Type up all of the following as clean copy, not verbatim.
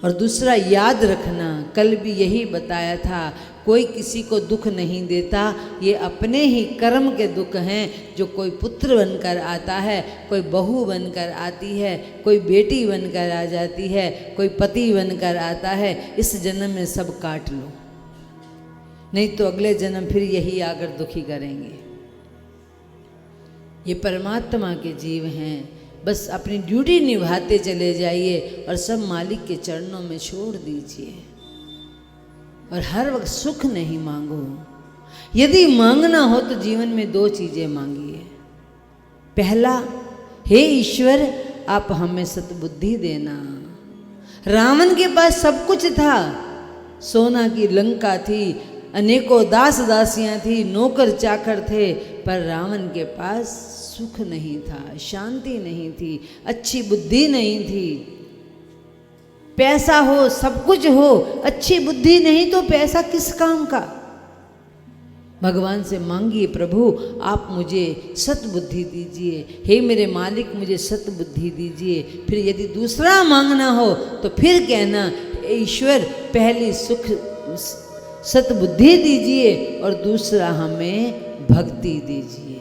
और दूसरा, याद रखना, कल भी यही बताया था, कोई किसी को दुख नहीं देता, ये अपने ही कर्म के दुख हैं। जो कोई पुत्र बनकर आता है, कोई बहू बनकर आती है, कोई बेटी बनकर आ जाती है, कोई पति बनकर आता है, इस जन्म में सब काट लो, नहीं तो अगले जन्म फिर यही आकर दुखी करेंगे। ये परमात्मा के जीव हैं, बस अपनी ड्यूटी निभाते चले जाइए और सब मालिक के चरणों में छोड़ दीजिए। और हर वक्त सुख नहीं मांगो। यदि मांगना हो तो जीवन में 2 चीज़ें मांगिए। पहला, हे ईश्वर आप हमें सद्बुद्धि देना। रावण के पास सब कुछ था, सोना की लंका थी, अनेकों दास दासियां थी, नौकर चाकर थे, पर रावण के पास सुख नहीं था, शांति नहीं थी, अच्छी बुद्धि नहीं थी। पैसा हो, सब कुछ हो, अच्छी बुद्धि नहीं तो पैसा किस काम का। भगवान से मांगिए, प्रभु आप मुझे सतबुद्धि दीजिए, हे मेरे मालिक मुझे सतबुद्धि दीजिए। फिर यदि दूसरा मांगना हो तो फिर कहना, ईश्वर पहली सुख सतबुद्धि दीजिए और दूसरा हमें भक्ति दीजिए।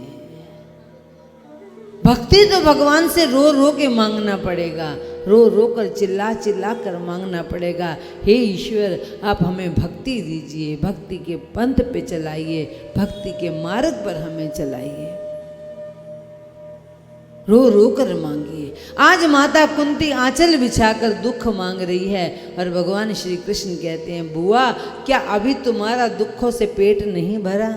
भक्ति तो भगवान से रो रो के मांगना पड़ेगा, रो रो कर चिल्ला चिल्ला कर मांगना पड़ेगा। हे ईश्वर आप हमें भक्ति दीजिए, भक्ति के पंथ पे चलाइए, भक्ति के मार्ग पर हमें चलाइए। रो रो कर मांगिए। आज माता कुंती आंचल बिछाकर दुख मांग रही है और भगवान श्री कृष्ण कहते हैं, बुआ क्या अभी तुम्हारा दुखों से पेट नहीं भरा?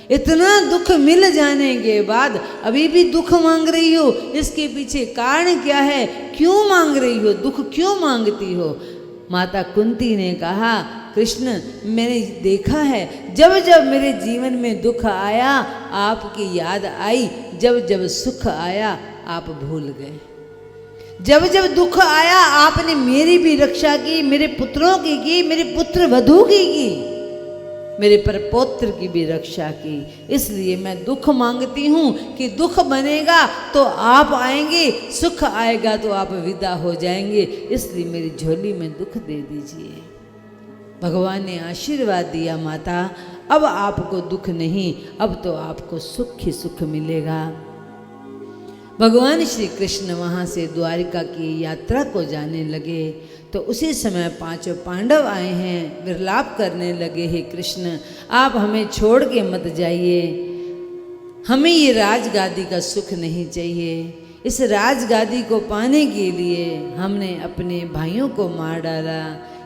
इतना दुख मिल जाने के बाद अभी भी दुख मांग रही हो, इसके पीछे कारण क्या है? क्यों मांग रही हो? दुख क्यों मांगती हो? माता कुंती ने कहा, कृष्ण मैंने देखा है जब जब मेरे जीवन में दुख आया आपकी याद आई, जब जब सुख आया आप भूल गए। जब जब दुख आया आपने मेरी भी रक्षा की, मेरे पुत्रों की, मेरे पुत्र वधू की, मेरे परपौत्र की भी रक्षा की। इसलिए मैं दुख मांगती हूँ कि दुख बनेगा तो आप आएंगे, सुख आएगा तो आप विदा हो जाएंगे, इसलिए मेरी झोली में दुख दे दीजिए। भगवान ने आशीर्वाद दिया, माता अब आपको दुख नहीं, अब तो आपको सुख ही सुख मिलेगा। भगवान श्री कृष्ण वहाँ से द्वारिका की यात्रा को जाने लगे तो उसी समय 5 पांडव आए हैं, विलाप करने लगे, हे कृष्ण आप हमें छोड़ के मत जाइए, हमें ये राजगादी का सुख नहीं चाहिए। इस राजगादी को पाने के लिए हमने अपने भाइयों को मार डाला,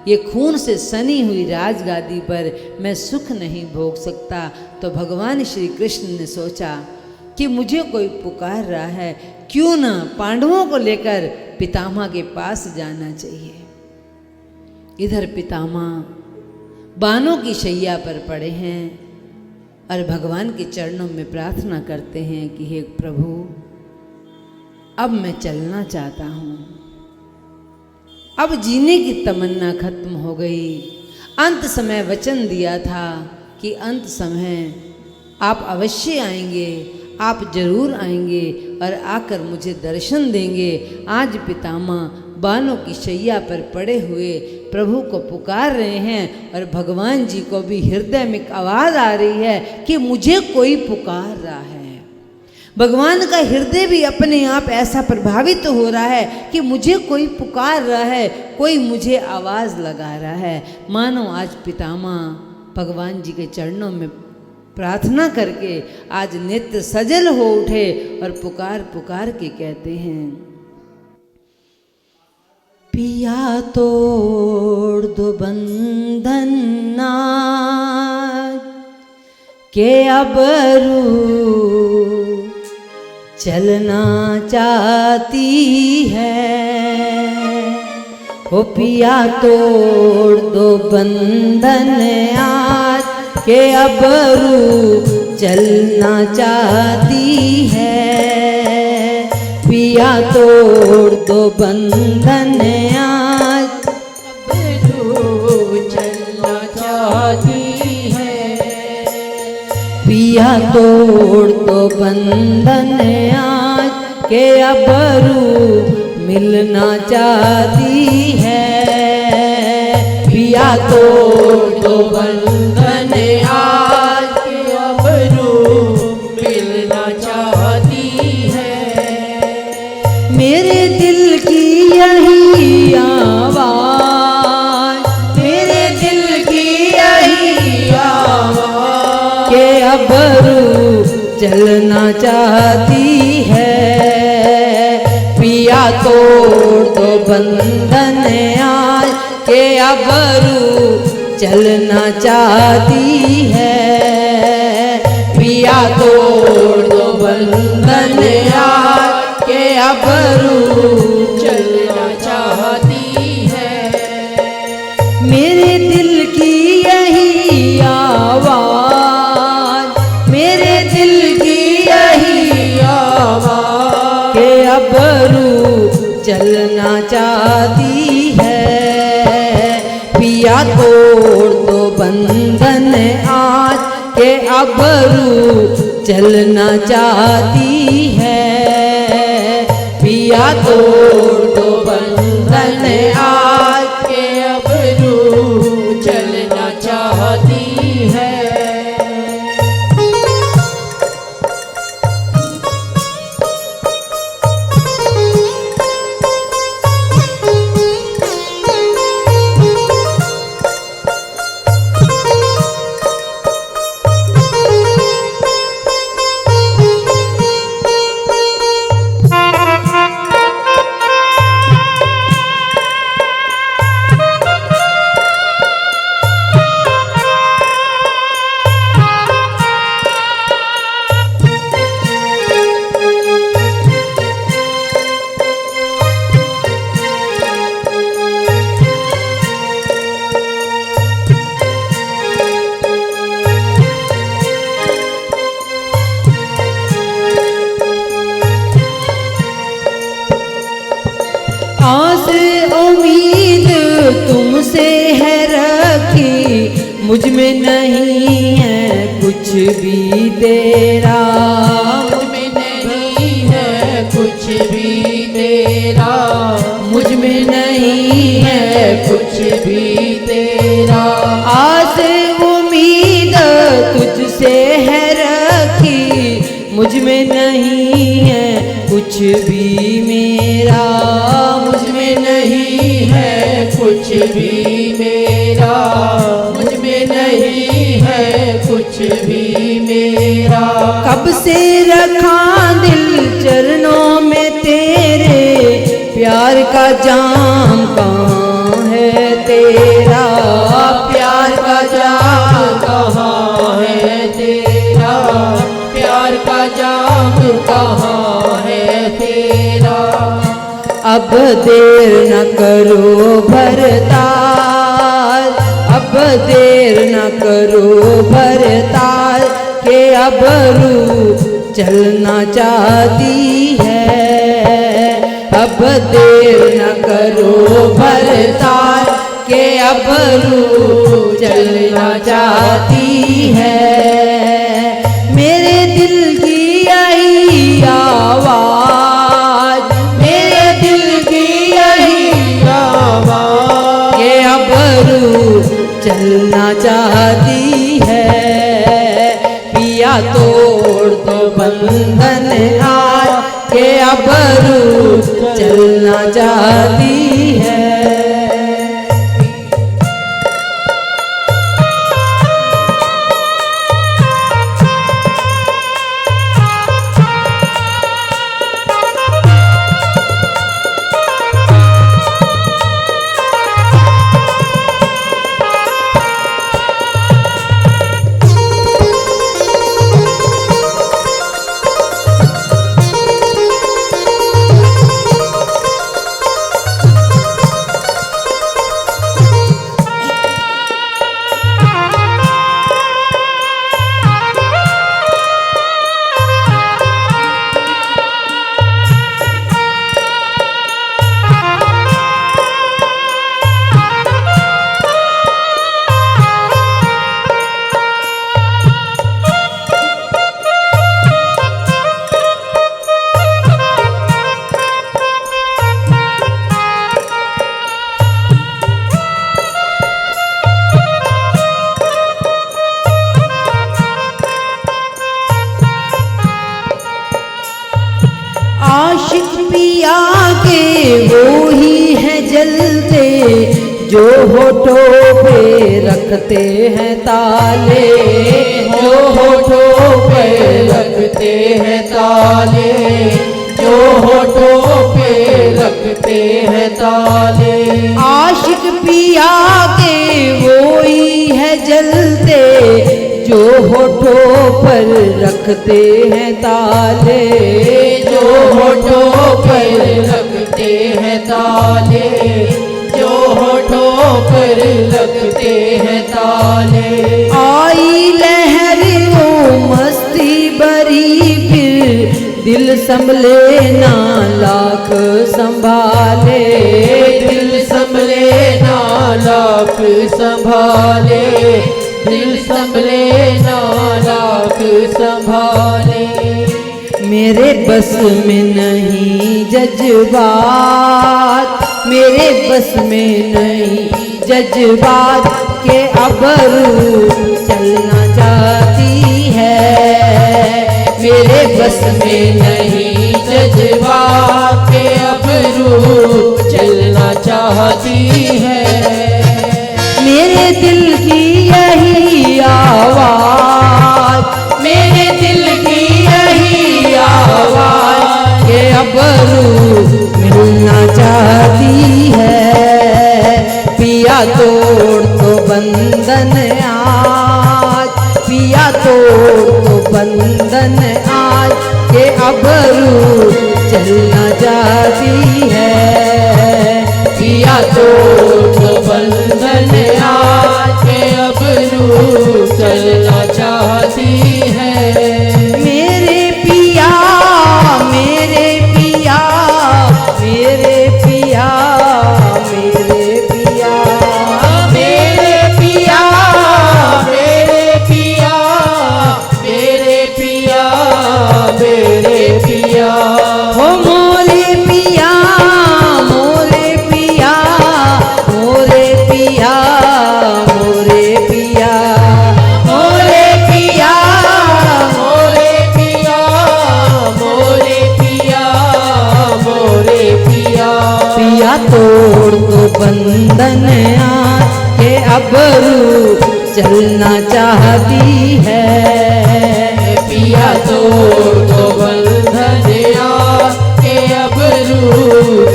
ये खून से सनी हुई राजगादी पर मैं सुख नहीं भोग सकता। तो भगवान श्री कृष्ण ने सोचा कि मुझे कोई पुकार रहा है, क्यों ना पांडवों को लेकर पितामह के पास जाना चाहिए। इधर पितामह बानों की शैया पर पड़े हैं और भगवान के चरणों में प्रार्थना करते हैं कि हे प्रभु अब मैं चलना चाहता हूँ, अब जीने की तमन्ना खत्म हो गई। अंत समय वचन दिया था कि अंत समय आप अवश्य आएंगे, आप जरूर आएंगे और आकर मुझे दर्शन देंगे। आज पितामह बानों की शैया पर पड़े हुए प्रभु को पुकार रहे हैं और भगवान जी को भी हृदय में आवाज़ आ रही है कि मुझे कोई पुकार रहा है। भगवान का हृदय भी अपने आप ऐसा प्रभावित हो रहा है कि मुझे कोई पुकार रहा है, कोई मुझे आवाज़ लगा रहा है। मानो आज पितामह भगवान जी के चरणों में प्रार्थना करके आज नेत्र सजल हो उठे और पुकार पुकार के कहते हैं, पिया तोड़ दो बंधन नाज के अबरू चलना चाहती है। ओ पिया तोड़ दो बंधन आज के अबरू चलना चाहती है। पिया तोड़ दो बंधन आज अबरू चलना चाहती है। पिया तोड़ दो बंधन आज के अबरू मिलना चाहती है। पिया तोड़ दो बंधन आज के अब रूप मिलना चाहती है। मेरे दिल की यही आवाज, मेरे दिल की यही आवाज के अब रूप चलना चाहती है। पिया तोड़ दो बंधन आज के अब रूप चलना चाहती है। पिया तोड़ दो बंधन आज के अब रूप चलना चाहती है। मेरे दिल की यही आवाज, मेरे दिल की यही आवाज के अब रूप चलना चाहती है। पिया तोड़ दो बंधन आज के अब रूप चलना चाहती है। पिया तोड़ दो बंधन आज के अब रूप चलना चाहती है। आस उम्मीद तुमसे है रखी, मुझ में नहीं है कुछ भी तेरा, मुझ में नहीं है कुछ भी तेरा, मुझ में नहीं है कुछ भी तेरा। आस उम्मीद तुझसे है रखी, मुझ में नहीं है कुछ भी मेरा, मुझ में नहीं है कुछ भी मेरा, मुझ में नहीं है कुछ भी मेरा। कब से रखा दिल चरणों में तेरे, प्यार का जाम कहाँ है तेरा, प्यार का जाम कहाँ है तेरा, प्यार का जाम कहाँ है तेरा। अब देर न करो भरताल, अब देर न करो भरताल के अब रूप चलना चाहती है। अब देर न करो भरताल के अब रूप चलना चाहती है। मेरे दिल की यही आवाज, मेरे दिल की यही आवाज के अब रूप चलना चाहती है। पिया तोड़ दो बंधन आज के अब रूप चलना चाहती है। जो होठों पे रखते हैं ताले, जो होठों पे रखते हैं ताले, जो होठों पे रखते हैं ताले। आशिक पिया के वो ही है जलते, जो होठों पर रखते हैं ताले, जो होठों पर रखते हैं ताले, जो होठों पर रखते हैं ताले। आई लहर वो मस्ती भरी, फिर दिल संभले ना लाख संभाले, दिल संभले ना लाख संभाले, दिल संभले ना लाख संभाले। मेरे बस में नहीं जज्बात, मेरे बस में नहीं जज्बात के अबरू चलना चाहती है, मेरे बस में नहीं जज्बात के अबरू चलना चाहती है। मेरे दिल की यही आवाज, मेरे दिल की यही आवाज के अबरू मिलना चाहती है। पिया तोड़ तो बंधन आज, पिया तोड़ तो बंधन आज के अबरू चलना चाहती है। पिया तोड़ बंधन आज के अबरू चलना चाहती है। मेरे पिया, मेरे पिया, मेरे पिया, मेरे पिया, मेरे पिया, मेरे पिया, मेरे पिया, मेरे पिया। हो मोरे पिया, मोरे पिया, मोरे पिया, मोरे पिया, मोरे पिया, मोरे पिया, मोरे पिया, मोरे पिया। पिया तोड़ तो बंधन आज के अबरू चलना चाहती है। पिया तोड़ बंधन आज के अबरू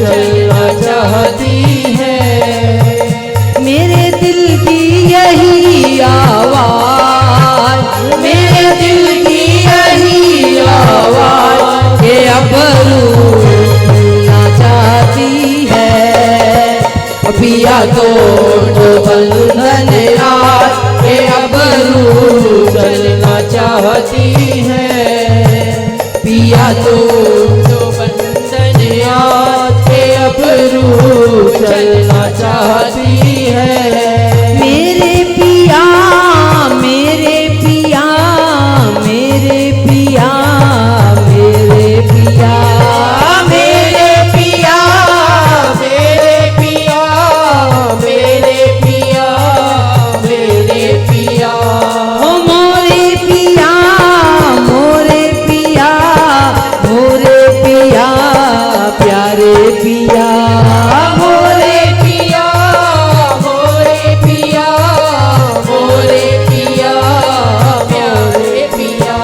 चलना चाहती है। मेरे दिल की यही आवाज, मेरे दिल की यही आवाज के अबरू मिलना चाहती है। पिया तोड़ बंधन आज के अबरू चलना चाहती है। पिया तोड़ बंधन आज के अबरू चलना चाहती है। मेरे पिया, मेरे पिया, मेरे पिया, मेरे पिया, मेरे पिया, मेरे पिया, मेरे पिया, मेरे पिया। ओ मोरे पिया, मोरे पिया, मोरे पिया, प्यारे पिया, मोरे पिया, मोरे पिया, मोरे पिया, प्यारे पिया।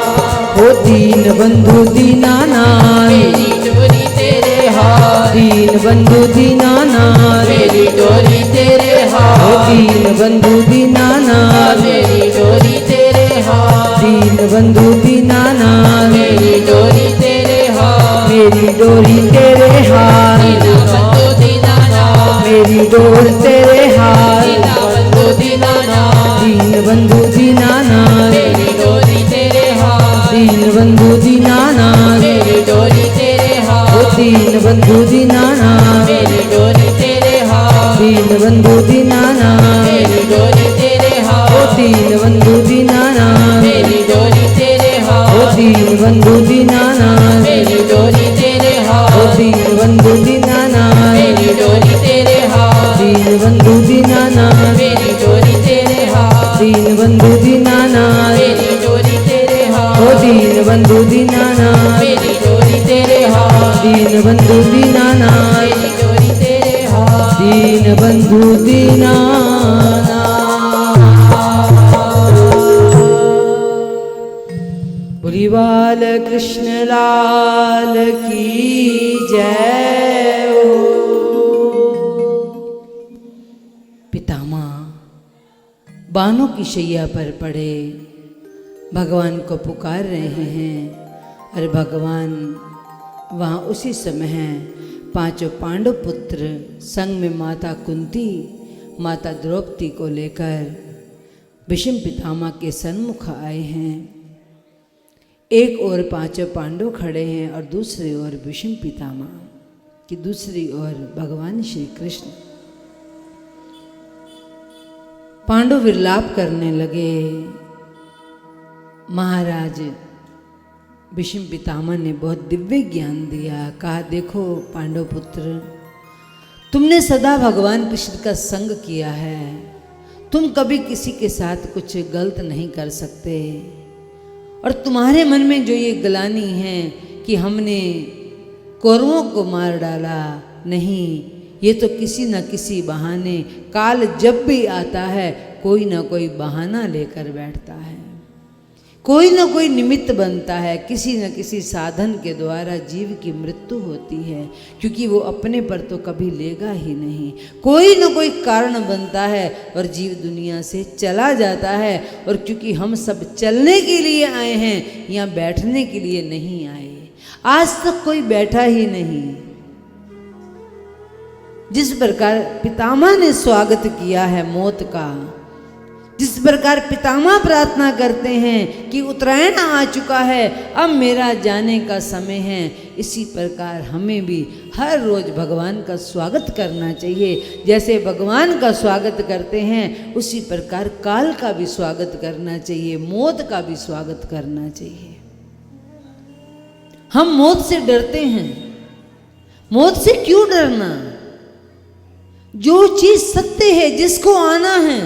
ओ दीन बंधु दीनानाथ, मेरी डोरी तेरे हाथ, दीन बंधु दीनानाथ, मेरी डोरी तेरे ओ हाथ, दीन बंधु दीनानाथ, मेरी डोरी तेरे हाथ, दीन बंधु दीनानाथ, मेरी डोरी तेरे हाथ। मेरी डोरी तेरे हाथ, दीना बंधु दीनानाथ, मेरी डोर तेरे हाथ, दीना बंधु दीनानाथ, दीन बंधु दीनानाथ, मेरी डोरी तेरे हाथ, दीन बंधु दीनानाथ, मेरी डोरी तेरे ओ हाथ, दीन बंधु दीनानाथ, मेरी डोरी तेरे हाथ, दीन बंधु दीनानाथ, मेरी डोरी तेरे ओ हाथ, दीन बंधु दीनानाथ, मेरी डोरी तेरे ओ हाथ, दीन बंधु दीनानाथ, मेरी डोरी तेरे ओ हाथ, दीन बंधु दीनानाथ, मेरी डोरी तेरे हाथ, दीन बंधु दीनानाथ, मेरी डोरी तेरे हाथ, दीन बंधु दीनानाथ, मेरी डोरी तेरे हाथ, ओ दीन बंधु दीनानाथ, मेरी डोरी तेरे हाथ, दीन बंधु दीनानाथ, मेरी डोरी तेरे हाथ, दीन बंधु दीनानाथ। बोली बाल कृष्ण लाल की जय हो। पितामह बानों की शैया पर पड़े भगवान को पुकार रहे हैं और भगवान वहाँ उसी समय हैं। पांचों पांडव पुत्र संग में माता कुंती माता द्रौपदी को लेकर भीष्म पितामह के सन्मुख आए हैं। एक ओर पांचों पांडव खड़े हैं और दूसरी ओर भीष्म पितामह की दूसरी ओर भगवान श्री कृष्ण। पांडव विलाप करने लगे। महाराज भीष्म पितामह ने बहुत दिव्य ज्ञान दिया। कहा देखो पांडव पुत्र, तुमने सदा भगवान कृष्ण का संग किया है, तुम कभी किसी के साथ कुछ गलत नहीं कर सकते। और तुम्हारे मन में जो ये ग्लानि है कि हमने कौरवों को मार डाला, नहीं, ये तो किसी न किसी बहाने काल जब भी आता है कोई ना कोई बहाना लेकर बैठता है, कोई ना कोई निमित्त बनता है, किसी न किसी साधन के द्वारा जीव की मृत्यु होती है, क्योंकि वो अपने पर तो कभी लेगा ही नहीं। कोई ना कोई कारण बनता है और जीव दुनिया से चला जाता है। और क्योंकि हम सब चलने के लिए आए हैं, यहाँ बैठने के लिए नहीं आए। आज तक कोई बैठा ही नहीं। जिस प्रकार पितामह ने स्वागत किया है मौत का, जिस प्रकार पितामह प्रार्थना करते हैं कि उत्तरायण आ चुका है, अब मेरा जाने का समय है, इसी प्रकार हमें भी हर रोज भगवान का स्वागत करना चाहिए। जैसे भगवान का स्वागत करते हैं उसी प्रकार काल का भी स्वागत करना चाहिए, मौत का भी स्वागत करना चाहिए। हम मौत से डरते हैं। मौत से क्यों डरना? जो चीज सत्य है, जिसको आना है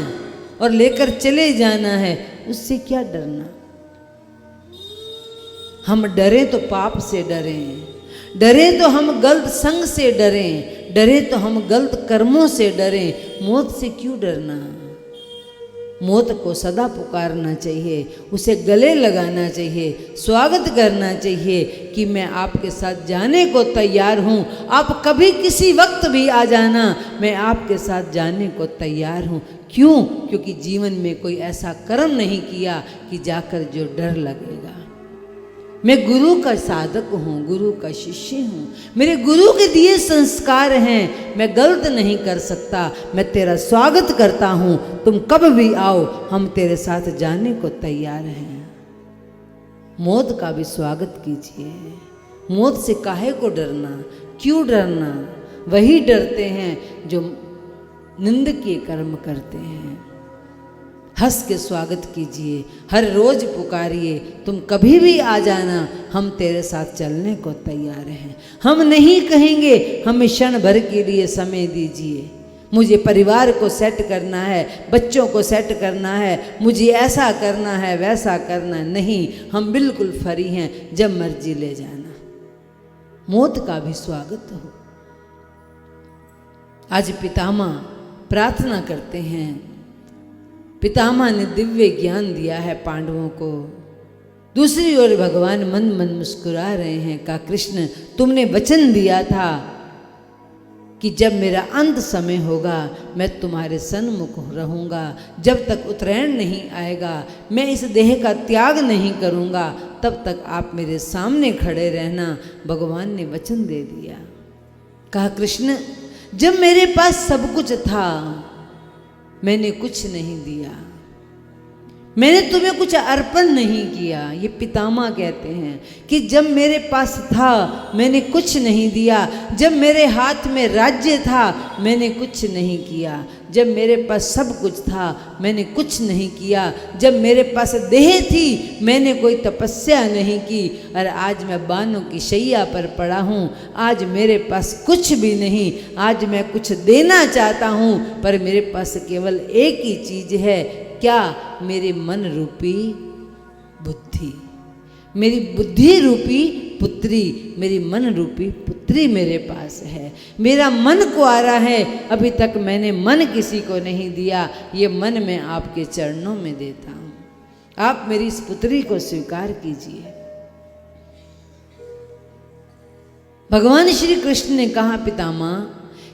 और लेकर चले जाना है, उससे क्या डरना। हम डरे तो पाप से डरें, डरे तो हम गलत संग से डरें, डरे तो हम गलत कर्मों से डरें। मौत से क्यों डरना? मौत को सदा पुकारना चाहिए, उसे गले लगाना चाहिए, स्वागत करना चाहिए कि मैं आपके साथ जाने को तैयार हूँ। आप कभी किसी वक्त भी आ जाना, मैं आपके साथ जाने को तैयार हूँ। क्यों? क्योंकि जीवन में कोई ऐसा कर्म नहीं किया कि जाकर जो डर लगेगा। मैं गुरु का साधक हूँ, गुरु का शिष्य हूँ, मेरे गुरु के दिए संस्कार हैं, मैं गलत नहीं कर सकता। मैं तेरा स्वागत करता हूँ, तुम कब भी आओ, हम तेरे साथ जाने को तैयार हैं। मौत का भी स्वागत कीजिए। मौत से काहे को डरना? क्यों डरना? वही डरते हैं जो निंदकीय कर्म करते हैं। हंस के स्वागत कीजिए, हर रोज पुकारिए, तुम कभी भी आ जाना, हम तेरे साथ चलने को तैयार हैं। हम नहीं कहेंगे हमें क्षण भर के लिए समय दीजिए, मुझे परिवार को सेट करना है, बच्चों को सेट करना है, मुझे ऐसा करना है, वैसा करना है। नहीं, हम बिल्कुल फ्री हैं, जब मर्जी ले जाना। मौत का भी स्वागत हो। आज पितामह प्रार्थना करते हैं। पितामह ने दिव्य ज्ञान दिया है पांडवों को। दूसरी ओर भगवान मन मन मुस्कुरा रहे हैं। कहा कृष्ण, तुमने वचन दिया था कि जब मेरा अंत समय होगा मैं तुम्हारे सन्मुख रहूँगा, जब तक उत्तरायण नहीं आएगा, मैं इस देह का त्याग नहीं करूँगा, तब तक आप मेरे सामने खड़े रहना। भगवान ने वचन दे दिया। कहा कृष्ण, जब मेरे पास सब कुछ था मैंने कुछ नहीं दिया, मैंने तुम्हें कुछ अर्पण नहीं किया। ये पितामह कहते हैं कि जब मेरे पास था मैंने कुछ नहीं दिया, जब मेरे हाथ में राज्य था मैंने कुछ नहीं किया, जब मेरे पास सब कुछ था मैंने कुछ नहीं किया, जब मेरे पास देह थी मैंने कोई तपस्या नहीं की, और आज मैं बानों की शैया पर पड़ा हूँ। आज मेरे पास कुछ भी नहीं, आज मैं कुछ देना चाहता हूँ, पर मेरे पास केवल एक ही चीज़ है। क्या? मेरे मन रूपी बुद्धि, मेरी बुद्धि रूपी पुत्री, मेरी मन रूपी पुत्री मेरे पास है। मेरा मन कुंवारा है, अभी तक मैंने मन किसी को नहीं दिया, ये मन मैं आपके चरणों में देता हूँ, आप मेरी इस पुत्री को स्वीकार कीजिए। भगवान श्री कृष्ण ने कहा, पितामह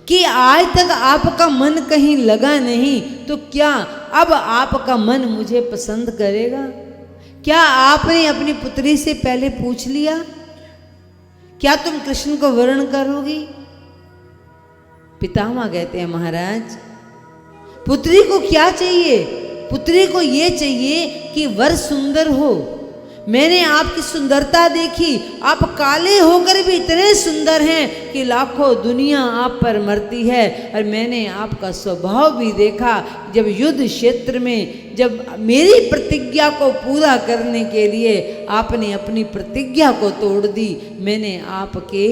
कि आज तक आपका मन कहीं लगा नहीं, तो क्या अब आपका मन मुझे पसंद करेगा? क्या आपने अपनी पुत्री से पहले पूछ लिया? क्या तुम कृष्ण को वर्ण करोगी? पितामह कहते हैं, महाराज पुत्री को क्या चाहिए? पुत्री को ये चाहिए कि वर सुंदर हो। मैंने आपकी सुंदरता देखी, आप काले होकर भी इतने सुंदर हैं कि लाखों दुनिया आप पर मरती है। और मैंने आपका स्वभाव भी देखा, जब युद्ध क्षेत्र में जब मेरी प्रतिज्ञा को पूरा करने के लिए आपने अपनी प्रतिज्ञा को तोड़ दी, मैंने आपके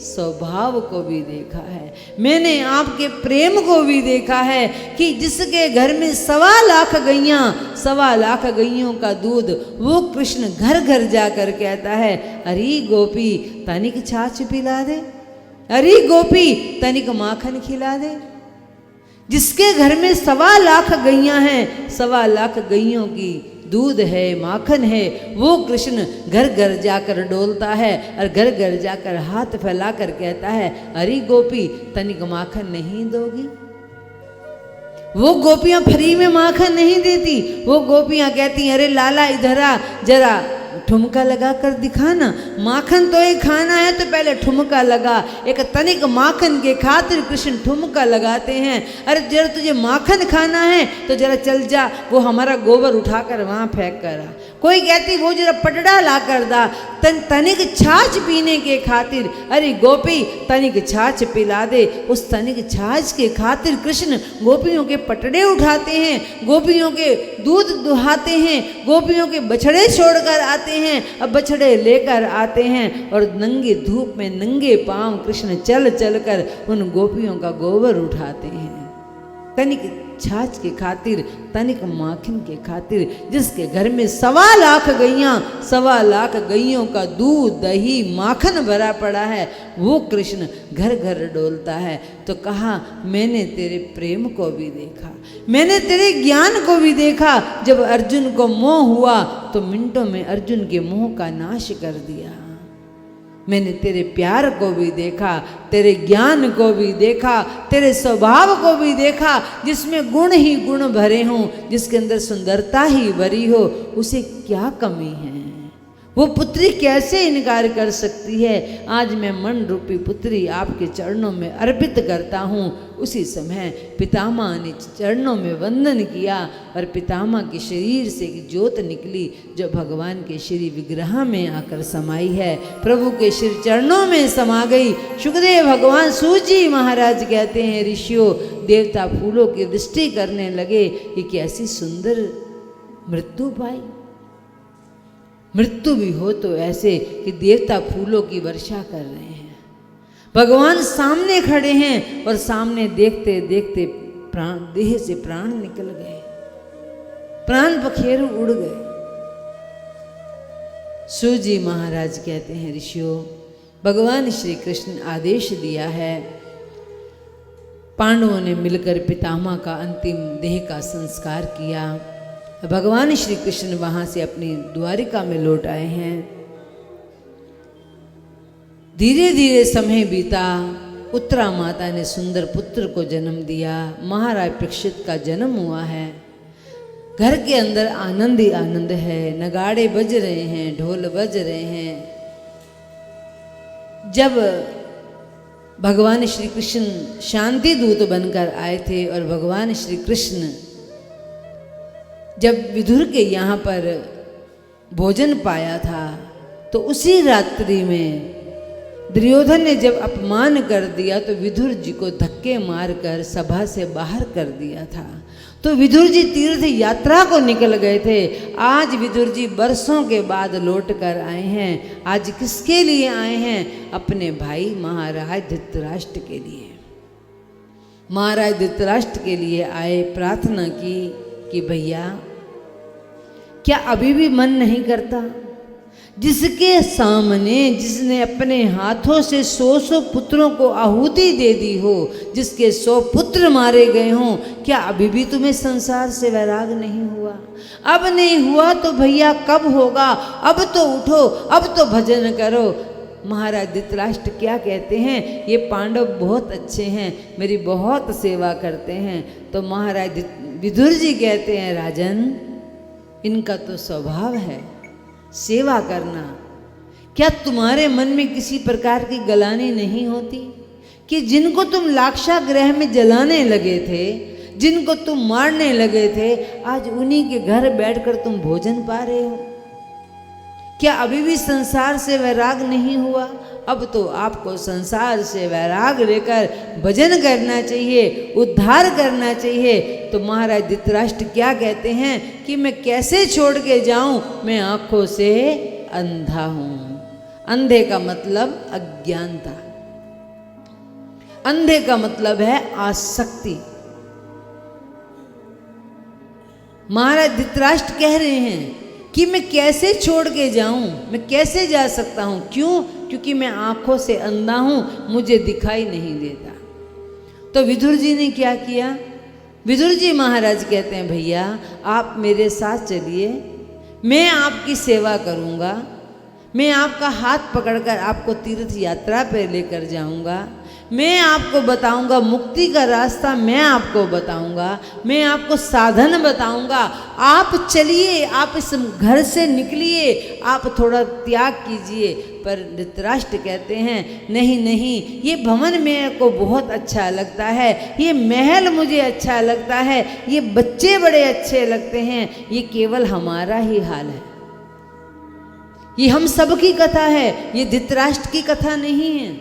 स्वभाव को भी देखा है, मैंने आपके प्रेम को भी देखा है कि जिसके घर में 1.25 लाख गैयां, 1.25 लाख गैयों का दूध, वो कृष्ण घर घर जाकर कहता है, अरे गोपी तनिक छाछ पिला दे, अरे गोपी तनिक माखन खिला दे। जिसके घर में 1.25 लाख गैयां हैं, 1.25 लाख गैयों की दूध है, माखन है, वो कृष्ण घर घर जाकर डोलता है और घर घर जाकर हाथ फैलाकर कहता है, अरे गोपी तनिक माखन नहीं दोगी? वो गोपियां फ्री में माखन नहीं देती, वो गोपियां कहती, अरे लाला इधर आ, जरा ठुमका लगा कर दिखाना, माखन तो एक खाना है तो पहले ठुमका लगा। एक तनिक माखन के खातिर कृष्ण ठुमका लगाते हैं। अरे जरा तुझे माखन खाना है तो जरा चल जा, वो हमारा गोबर उठाकर वहाँ फेंक कर आ। कोई कहती वो जरा पटड़ा ला कर दा। तनिक छाछ पीने के खातिर, अरे गोपी तनिक छाछ पिला दे। उस तनिक छाछ के खातिर कृष्ण गोपियों के पटड़े उठाते हैं, गोपियों के दूध दुहाते हैं, गोपियों के बछड़े छोड़कर आते हैं, अब बछड़े लेकर आते हैं और नंगे धूप में नंगे पांव कृष्ण चल चल कर उन गोपियों का गोबर उठाते हैं। तनिक छाछ के खातिर, तनिक माखन के खातिर, जिसके घर में 1.25 लाख गैयां, 1.25 लाख गैयों का दूध दही माखन भरा पड़ा है, वो कृष्ण घर घर डोलता है। तो कहा, मैंने तेरे प्रेम को भी देखा, मैंने तेरे ज्ञान को भी देखा। जब अर्जुन को मोह हुआ तो मिनटों में अर्जुन के मोह का नाश कर दिया। मैंने तेरे प्यार को भी देखा, तेरे ज्ञान को भी देखा, तेरे स्वभाव को भी देखा, जिसमें गुण ही गुण भरे हों, जिसके अंदर सुंदरता ही भरी हो, उसे क्या कमी है? वो पुत्री कैसे इनकार कर सकती है? आज मैं मन रूपी पुत्री आपके चरणों में अर्पित करता हूँ। उसी समय पितामह ने चरणों में वंदन किया और पितामह के शरीर से एक ज्योत निकली जो भगवान के श्री विग्रह में आकर समाई है, प्रभु के श्री चरणों में समा गई। सुखदेव भगवान सूजी महाराज कहते हैं, ऋषियों देवता फूलों की दृष्टि करने लगे, ये कैसी सुंदर मृत्यु पाई। मृत्यु भी हो तो ऐसे कि देवता फूलों की वर्षा कर रहे हैं, भगवान सामने खड़े हैं और सामने देखते देखते प्राण देह से प्राण निकल गए, प्राण पखेरु उड़ गए। सूजी महाराज कहते हैं, ऋषियों भगवान श्री कृष्ण आदेश दिया है, पांडवों ने मिलकर पितामह का अंतिम देह का संस्कार किया। भगवान श्री कृष्ण वहाँ से अपनी द्वारिका में लौट आए हैं। धीरे धीरे समय बीता, उत्तरा माता ने सुंदर पुत्र को जन्म दिया, महाराज परीक्षित का जन्म हुआ है। घर के अंदर आनंद ही आनंद है, नगाड़े बज रहे हैं, ढोल बज रहे हैं। जब भगवान श्री कृष्ण शांति दूत बनकर आए थे और भगवान श्री कृष्ण जब विदुर के यहाँ पर भोजन पाया था, तो उसी रात्रि में दुर्योधन ने जब अपमान कर दिया तो विदुर जी को धक्के मारकर सभा से बाहर कर दिया था। तो विदुर जी तीर्थ यात्रा को निकल गए थे। आज विदुर जी बरसों के बाद लौट कर आए हैं। आज किसके लिए आए हैं? अपने भाई महाराज धृतराष्ट्र के लिए। महाराज धृतराष्ट्र के लिए आए, प्रार्थना की कि भैया क्या अभी भी मन नहीं करता? जिसके सामने जिसने अपने हाथों से 100 पुत्रों को आहुति दे दी हो, जिसके 100 पुत्र मारे गए हों, क्या अभी भी तुम्हें संसार से वैराग नहीं हुआ? अब नहीं हुआ तो भैया कब होगा? अब तो उठो, अब तो भजन करो। महाराज धृतराष्ट्र क्या कहते हैं, ये पांडव बहुत अच्छे हैं, मेरी बहुत सेवा करते हैं। तो महाराज विदुर जी कहते हैं, राजन इनका तो स्वभाव है सेवा करना। क्या तुम्हारे मन में किसी प्रकार की गलानी नहीं होती कि जिनको तुम लाक्षागृह में जलाने लगे थे, जिनको तुम मारने लगे थे, आज उन्हीं के घर बैठकर तुम भोजन पा रहे हो? क्या अभी भी संसार से वैराग नहीं हुआ? अब तो आपको संसार से वैराग लेकर भजन करना चाहिए, उद्धार करना चाहिए। तो महाराज धृतराष्ट्र क्या कहते हैं कि मैं कैसे छोड़ के जाऊं, मैं आंखों से अंधा हूं। अंधे का मतलब अज्ञानता, अंधे का मतलब है आसक्ति। महाराज धृतराष्ट्र कह रहे हैं कि मैं कैसे छोड़ के जाऊं, मैं कैसे जा सकता हूं? क्यों? क्योंकि मैं आंखों से अंधा हूं, मुझे दिखाई नहीं देता। तो विदुर जी ने क्या किया? विदुर जी महाराज कहते हैं, भैया आप मेरे साथ चलिए, मैं आपकी सेवा करूंगा, मैं आपका हाथ पकड़कर आपको तीर्थ यात्रा पर लेकर जाऊंगा, मैं आपको बताऊंगा मुक्ति का रास्ता, मैं आपको बताऊंगा, मैं आपको साधन बताऊंगा। आप चलिए, आप इस घर से निकलिए, आप थोड़ा त्याग कीजिए। पर धृतराष्ट्र कहते हैं, नहीं नहीं, ये भवन मेरे को बहुत अच्छा लगता है, ये महल मुझे अच्छा लगता है, ये बच्चे बड़े अच्छे लगते हैं, ये केवल हमारा ही हाल है, ये हम सब की कथा है, ये धृतराष्ट्र की कथा नहीं है।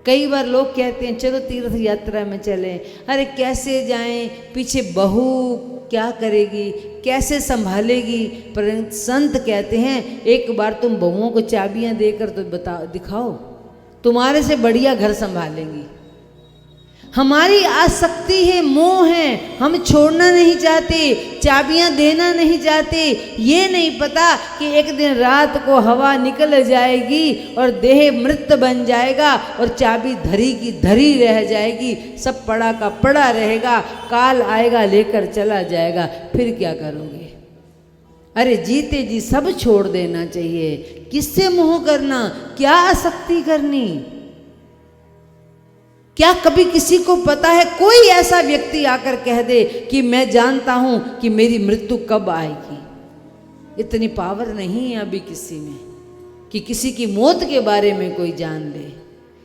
कई बार लोग कहते हैं चलो तीर्थ यात्रा में चलें, अरे कैसे जाएं, पीछे बहू क्या करेगी, कैसे संभालेगी? परंतु संत कहते हैं एक बार तुम बहुओं को चाबियां देकर तो दिखाओ, तुम्हारे से बढ़िया घर संभालेंगी। हमारी आसक्ति है, मोह है, हम छोड़ना नहीं चाहते, चाबियां देना नहीं चाहते। ये नहीं पता कि एक दिन रात को हवा निकल जाएगी और देह मृत बन जाएगा और चाबी धरी की धरी रह जाएगी, सब पड़ा का पड़ा रहेगा, काल आएगा लेकर चला जाएगा, फिर क्या करोगे? अरे जीते जी सब छोड़ देना चाहिए। किससे मोह करना, क्या आसक्ति करनी? क्या कभी किसी को पता है, कोई ऐसा व्यक्ति आकर कह दे कि मैं जानता हूं कि मेरी मृत्यु कब आएगी? इतनी पावर नहीं है अभी किसी में कि किसी की मौत के बारे में कोई जान ले,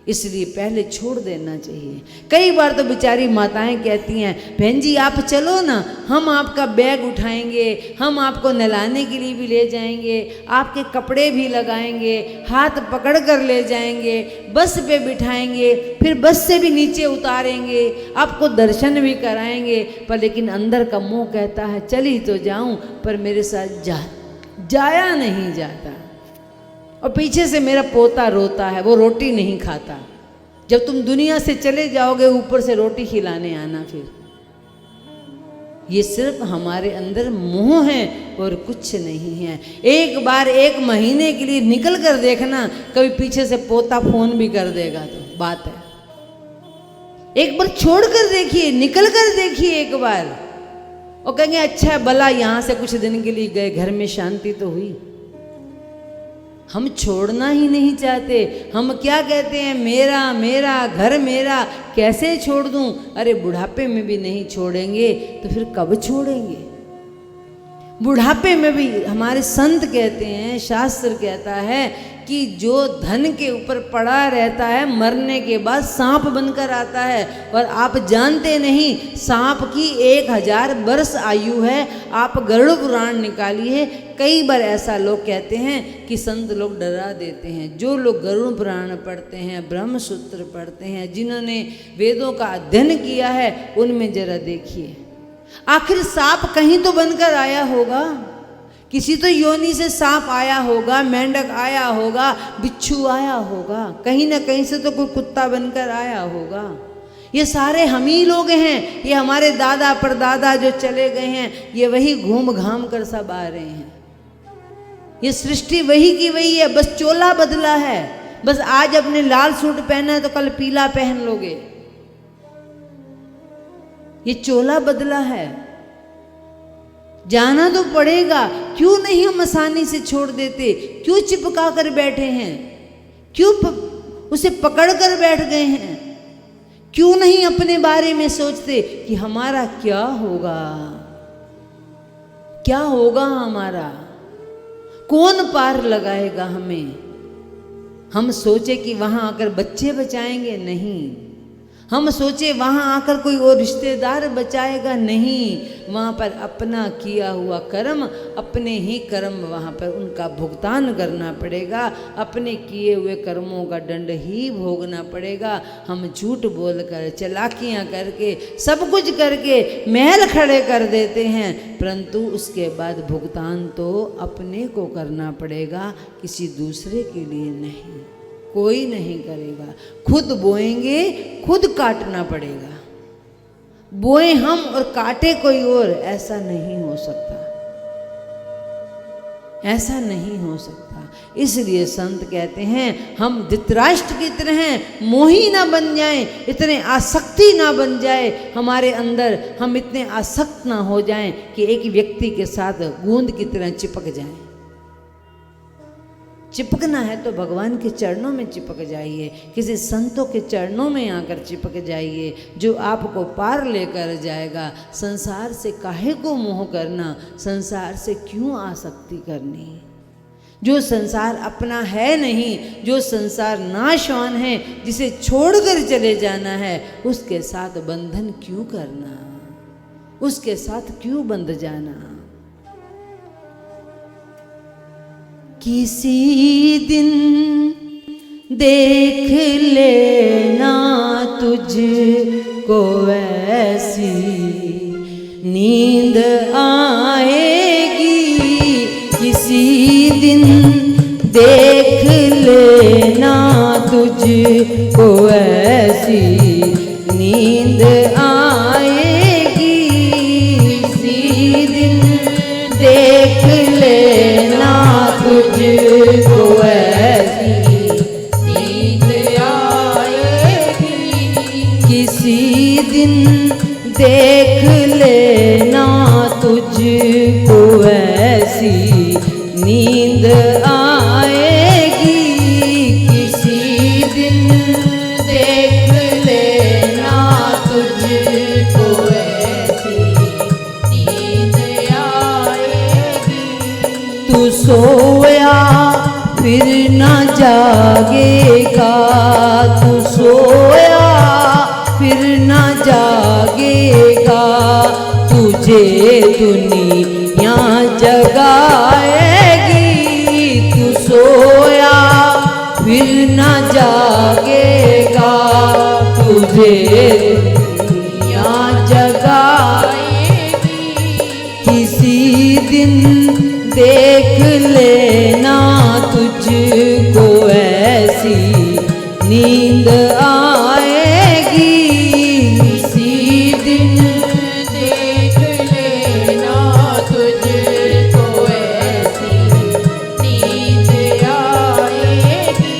इसलिए पहले छोड़ देना चाहिए। कई बार तो बेचारी माताएं कहती हैं, बहन जी आप चलो ना, हम आपका बैग उठाएंगे, हम आपको नहलाने के लिए भी ले जाएंगे, आपके कपड़े भी लगाएंगे, हाथ पकड़ कर ले जाएंगे, बस पे बिठाएंगे, फिर बस से भी नीचे उतारेंगे, आपको दर्शन भी कराएंगे। पर लेकिन अंदर का मोह कहता है चल ही तो जाऊं, पर मेरे साथ जाया नहीं जाता। और पीछे से मेरा पोता रोता है, वो रोटी नहीं खाता। जब तुम दुनिया से चले जाओगे ऊपर से रोटी खिलाने आना। फिर ये सिर्फ हमारे अंदर मोह है और कुछ नहीं है। एक बार 1 महीने के लिए निकल कर देखना, कभी पीछे से पोता फोन भी कर देगा तो बात है। एक बार छोड़ कर देखिए, निकल कर देखिए एक बार, और कहेंगे अच्छा भला यहाँ से कुछ दिन के लिए गए, घर में शांति तो हुई। हम छोड़ना ही नहीं चाहते। हम क्या कहते हैं, मेरा मेरा घर मेरा, कैसे छोड़ दूं? अरे बुढ़ापे में भी नहीं छोड़ेंगे तो फिर कब छोड़ेंगे? बुढ़ापे में भी हमारे संत कहते हैं, शास्त्र कहता है कि जो धन के ऊपर पड़ा रहता है मरने के बाद सांप बनकर आता है। और आप जानते नहीं, सांप की 1000 वर्ष आयु है। आप गरुड़ पुराण निकालिए, कई बार ऐसा लोग कहते हैं कि संत लोग डरा देते हैं। जो लोग गरुड़ पुराण पढ़ते हैं, ब्रह्म सूत्र पढ़ते हैं, जिन्होंने वेदों का अध्ययन किया है, उनमें जरा देखिए, आखिर सांप कहीं तो बनकर आया होगा, किसी तो योनि से सांप आया होगा, मेंढक आया होगा, बिच्छू आया होगा, कहीं ना कहीं से तो कोई कुत्ता बनकर आया होगा। ये सारे हम ही लोग हैं, ये हमारे दादा परदादा जो चले गए हैं, ये वही घूम घाम कर सब आ रहे हैं। ये सृष्टि वही की वही है, बस चोला बदला है। बस आज अपने लाल सूट पहना है तो कल पीला पहन लोगे, ये चोला बदला है। जाना तो पड़ेगा, क्यों नहीं हम आसानी से छोड़ देते? क्यों चिपका कर बैठे हैं? क्यों उसे पकड़ कर बैठ गए हैं? क्यों नहीं अपने बारे में सोचते कि हमारा क्या होगा, क्या होगा हमारा, कौन पार लगाएगा हमें? हम सोचे कि वहां आकर बच्चे बचाएंगे, नहीं। हम सोचे वहां आकर कोई और रिश्तेदार बचाएगा, नहीं। वहां पर अपना किया हुआ कर्म, अपने ही कर्म वहां पर उनका भुगतान करना पड़ेगा। अपने किए हुए कर्मों का दंड ही भोगना पड़ेगा। हम झूठ बोलकर, चालाकियां करके, सब कुछ करके महल खड़े कर देते हैं, परंतु उसके बाद भुगतान तो अपने को करना पड़ेगा, किसी दूसरे के लिए नहीं। कोई नहीं करेगा। खुद बोएंगे, खुद काटना पड़ेगा। बोए हम और काटे कोई और, ऐसा नहीं हो सकता, ऐसा नहीं हो सकता। इसलिए संत कहते हैं हम धृतराष्ट्र की तरह हैं, मोही ना बन जाएं, इतने आसक्ति ना बन जाए हमारे अंदर, हम इतने आसक्त ना हो जाएं कि एक व्यक्ति के साथ गूंद की तरह चिपक जाएं। चिपकना है तो भगवान के चरणों में चिपक जाइए, किसी संतों के चरणों में आकर चिपक जाइए, जो आपको पार लेकर जाएगा। संसार से काहे को मोह करना, संसार से क्यों आसक्ति करनी? जो संसार अपना है नहीं, जो संसार नाशवान है, जिसे छोड़कर चले जाना है, उसके साथ बंधन क्यों करना, उसके साथ क्यों बंध जाना? किसी दिन देख लेना तुझको ऐसी नींद आएगी, किसी दिन देख लेना तुझको ऐसी नींद आएगी, किसी दिन देख लेना तुझको ऐसी नींद आएगी, किसी दिन देख लेना तुझको ऐसी नींद आएगी, किसी दिन देख लेना तुझको ऐसी नींद आएगी। तू सोया फिर न जागेगा, तू सोया फिर न जागेगा, तुझे दुनिया जगाएगी, तू सोया फिर न जागेगा, तुझे दुनिया जगाएगी, किसी दिन देख लेना तुझको ऐसी नींद आएगी, किसी दिन देख लेना तुझको ऐसी नींद आएगी।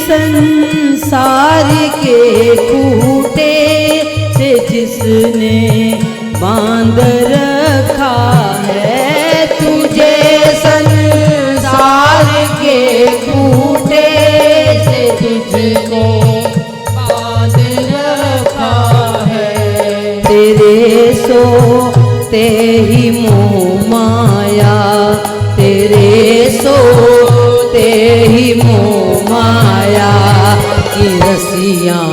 संसार के खूंटे से जिसने बांध रखा है, तुझे संसार के खूंटे से जिसको बांध रखा है, तेरे सो ते ही मोह माया, तेरे सो ते ही मोह माया की रस्सियाँ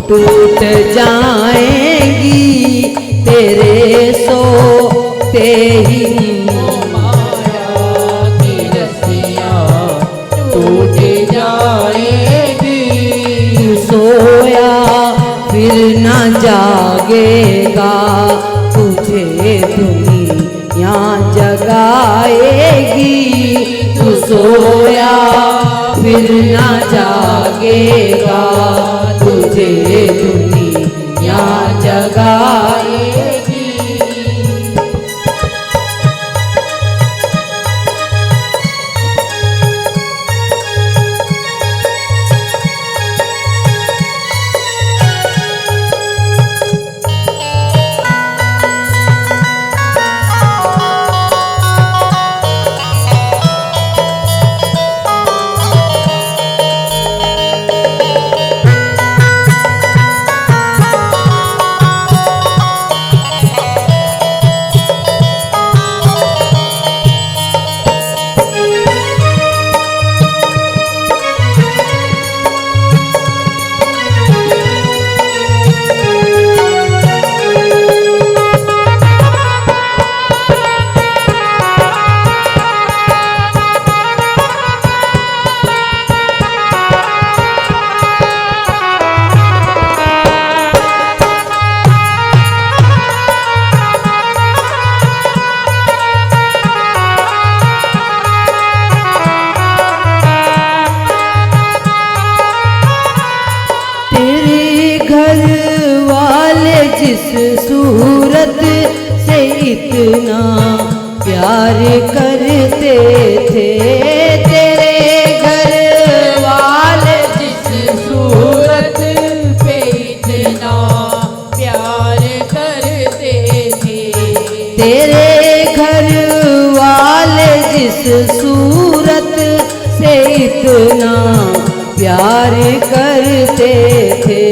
टूट जाएंगी, तेरे सो ते ही माया की रस्सियाँ टूट जाएगी। सोया फिर न जागेगा, तुझे दुनिया जगाएगी। तू सोया फिर न जागेगा, तुझे दुनिया जगाएगी। जिस सूरत से इतना प्यार करते थे, तेरे घर वाले जिस सूरत पे इतना प्यार करते थे, तेरे घर वाले जिस सूरत से इतना प्यार करते थे,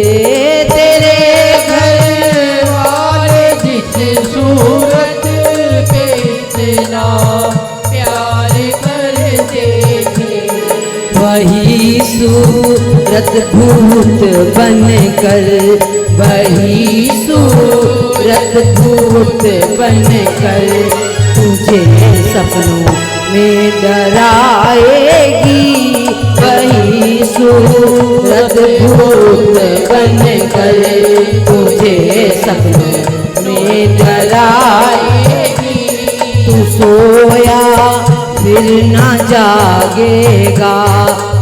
तेरे सूरत पे इतना प्यार करते थे, वही सूरत भूत बनकर, वही सूरत भूत बनकर तुझे सपनों में डराएगी। वही सूरत भूत बनकर तुझे सपनों में डराएगी। तू सोया फिर न जागेगा,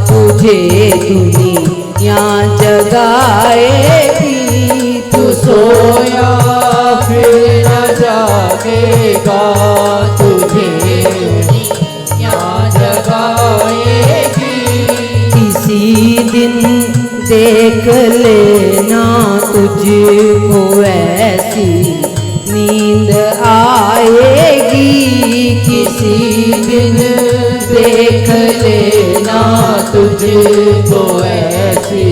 तुझे दुनिया जगाएगी। तू सोया फिर न जागेगा, तुझे दुनिया जगाएगी। किसी दिन देख लेना तुझको ऐसी नींद आएगी। किसी दिन देख लेना तुझको ऐसी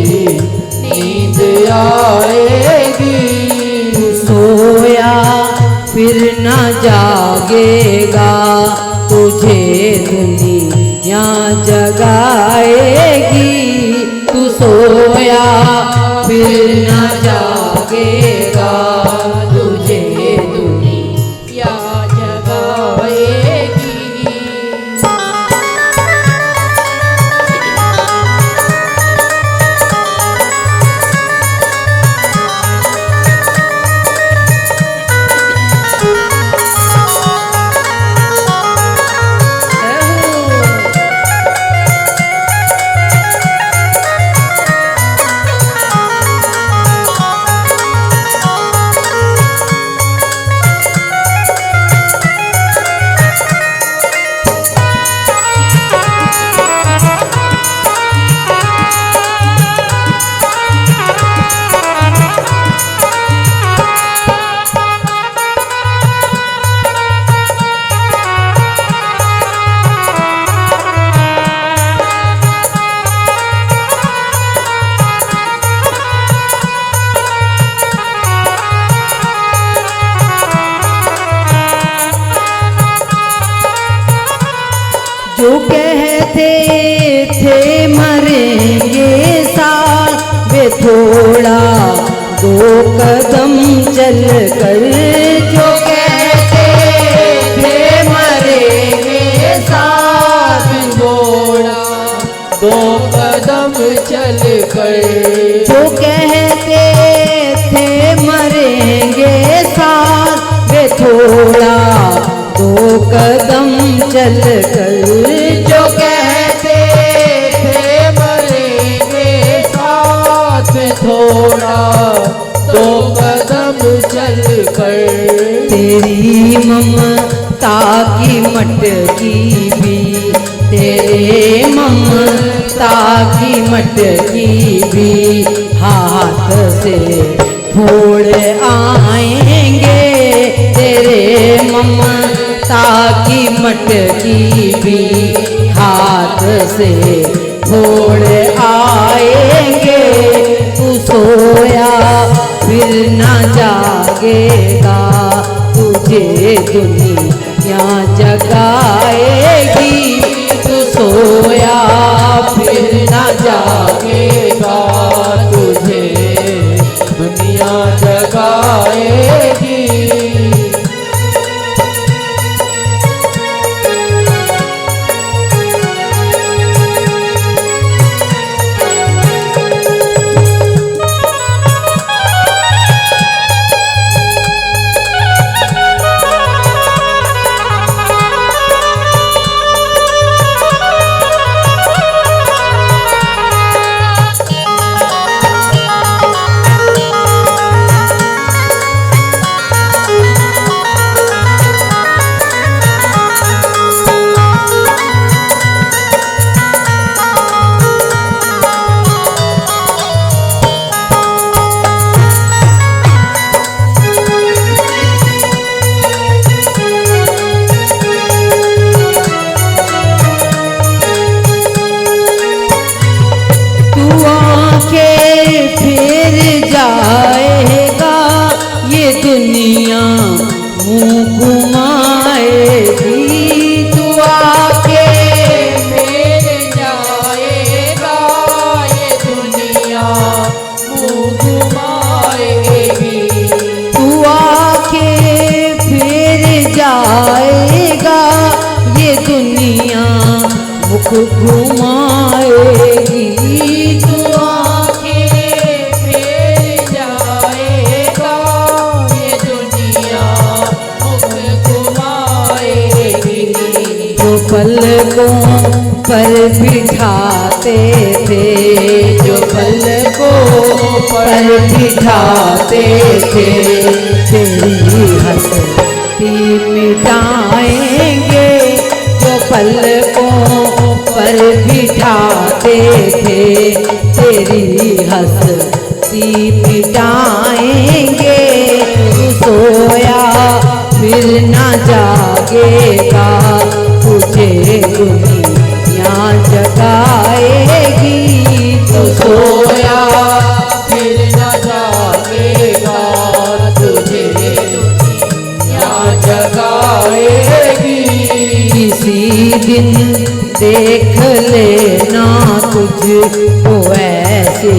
नींद आएगी। सोया फिर न जागेगा, तुझे दुनिया जगाएगी। तू सोया फिर न जागेगा, तुझे दुनिया जगाएगी। जो कहते थे मरेंगे साथ वे थोड़ा दो कदम चल कर, जो कहते थे मरेंगे साथ थोड़ा दो कदम चल कर, जो कहते थे मरेंगे साथ वे थोड़ा दो कदम चल कर, जो कहते थे मरेंगे साथ थोड़ा दो कदम चल कर, तेरी ममता की मटकी भी, तेरे ममता की मटकी भी हाथ से फोड़ आएंगे, तेरे ममता की मटकी भी हाथ से फोड़ आएंगे। तू सोया फिर न जागेगा, तुझे दुनिया जगाएगी। तू सोया फिर न जागेगा, तुझे दुनिया जगाएगी। जाएगा ये दुनिया मुँह घुमाएगी। तू आके मेल जाएगा, ये दुनिया मुँह घुमाएगी। तू आके फिर जाएगा, ये दुनिया मुख घुमाएगी। तू आके फिर जाएगा, ये दुनिया मुख घुमाएगी। जो पलकों पर बिठाते थे, जो पलकों पर बिठाते थे, तेरी हंसती मिटाएंगे। जो पलकों पर बिठाते थे, तेरी हंसती मिटाएंगे। तू सोया फिर न जागेगा, तुझे दुनिया जगाएगी। तू सोया फिर न जागेगा, तुझे दुनिया जगाएगी। किसी दिन देख लेना तुझको ऐसे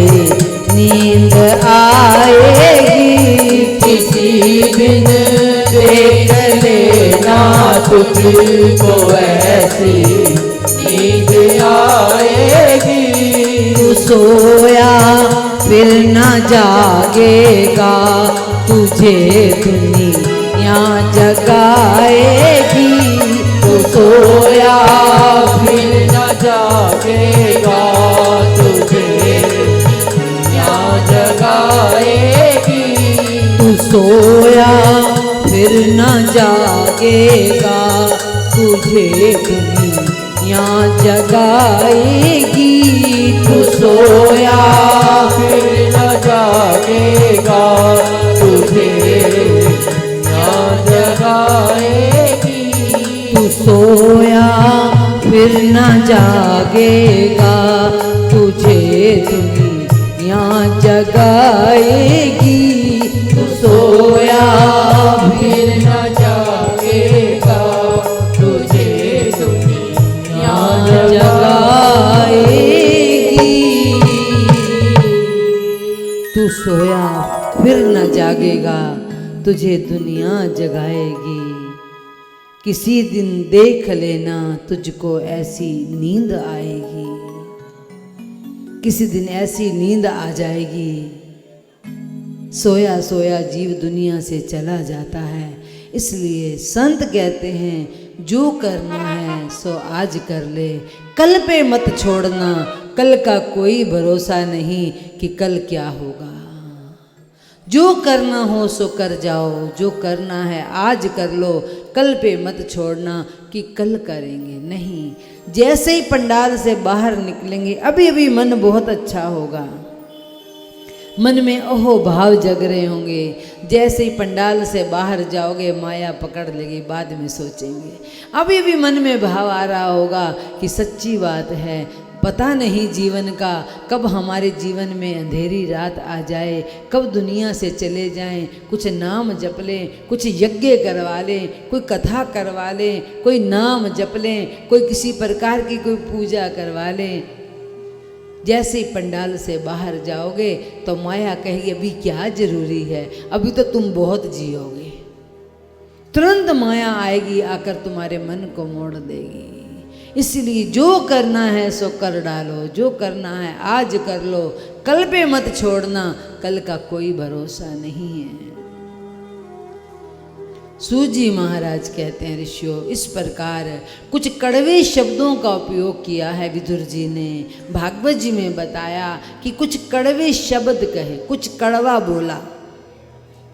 नींद आएगी। किसी दिन देख लेना तुझको ऐसी नींद आएगी। तू सोया फिर न जागेगा, तुझे दुनिया जगाएगी। तू सोया फिर न जागेगा, तुझे दुनिया जगाएगी। तू सोया फिर न जागेगा, तुझे दुनिया जगाएगी। तू सोया फिर न जागेगा, तुझे दुनिया जगाएगी। तू सोया फिर न जागेगा, तुझे दुनिया जगाएगी। तू सोया फिर न जागेगा, तुझे दुनिया तुझे दुनिया जगाएगी। किसी दिन देख लेना तुझको ऐसी नींद आएगी, किसी दिन ऐसी नींद आ जाएगी। सोया सोया जीव दुनिया से चला जाता है। इसलिए संत कहते हैं जो करना है सो आज कर ले, कल पे मत छोड़ना, कल का कोई भरोसा नहीं कि कल क्या होगा। जो करना हो सो कर जाओ, जो करना है आज कर लो, कल पे मत छोड़ना कि कल करेंगे नहीं। जैसे ही पंडाल से बाहर निकलेंगे अभी अभी मन बहुत अच्छा होगा, मन में ओहो भाव जग रहे होंगे। जैसे ही पंडाल से बाहर जाओगे माया पकड़ लेगी, बाद में सोचेंगे। अभी भी मन में भाव आ रहा होगा कि सच्ची बात है, पता नहीं जीवन का कब हमारे जीवन में अंधेरी रात आ जाए, कब दुनिया से चले जाएं। कुछ नाम जप लें, कुछ यज्ञ करवा लें, कोई कथा करवा लें, कोई नाम जप लें, कोई किसी प्रकार की कोई पूजा करवा लें। जैसे ही पंडाल से बाहर जाओगे तो माया कहेगी अभी क्या जरूरी है, अभी तो तुम बहुत जियोगे। तुरंत माया आएगी, आकर तुम्हारे मन को मोड़ देगी। इसलिए जो करना है सो कर डालो, जो करना है आज कर लो, कल पे मत छोड़ना, कल का कोई भरोसा नहीं है। सूजी महाराज कहते हैं ऋषियों, इस प्रकार कुछ कड़वे शब्दों का उपयोग किया है विदुर जी ने। भागवत जी में बताया कि कुछ कड़वे शब्द कहे, कुछ कड़वा बोला,